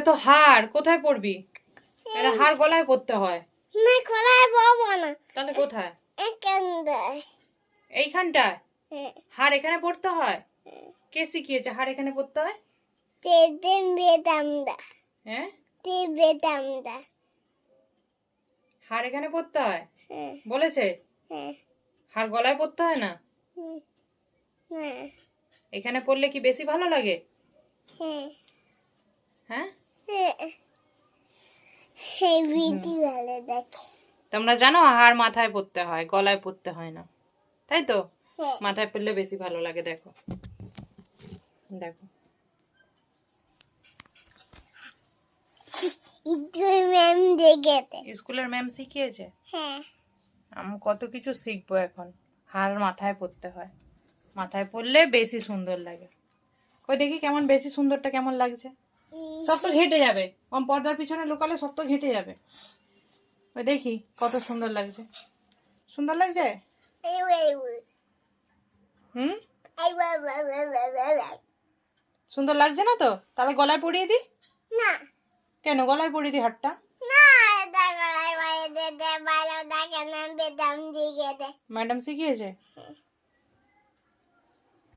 তো হার, কোথায় পরবি? এটা হার গলায় পরতে হয় না, গলায় পরবো না। তাহলে কোথায়? এখানটায়। এইখানটায় হার এখানে পড়তে হয়? কে শিখিয়েছে হার এখানে পড়তে হয়? হ্যাঁ, হার এখানে পড়তে হয় বলেছে? হার গলায় পড়তে হয় না? এখানে পড়লে কি বেশি ভালো লাগে? হ্যাঁ, ভালো দেখে। তোমরা জানো হার মাথায় পড়তে হয়, গলায় পড়তে হয় না, তাই তো? মাথায় পড়লে বেশি ভালো লাগে। দেখো দেখো, ম্যাম দেখেছে। স্কুলের ম্যাম শিখিয়েছে। আমি কত কিছু শিখবো এখন। হার মাথায় পড়তে হয়, মাথায় পড়লে বেশি সুন্দর লাগে। ওই দেখি কেমন বেশি সুন্দরটা কেমন লাগছে। সব তো ঘেটে যাবে, পর্দার পিছনে লুকালে সব তো ঘেটে যাবে। ওই দেখি কত সুন্দর লাগছে। সুন্দর লাগছে? হুম, সুন্দর লাগছে না তো? তাহলে গলায় পরিয়ে দি। না কেন গলায় পরিয়ে দি হারটা? না, এটা গলায় পরিয়ে দে, ভালো দেখে না, বেদাম দিকে দে। ম্যাডাম শিখিয়েছে?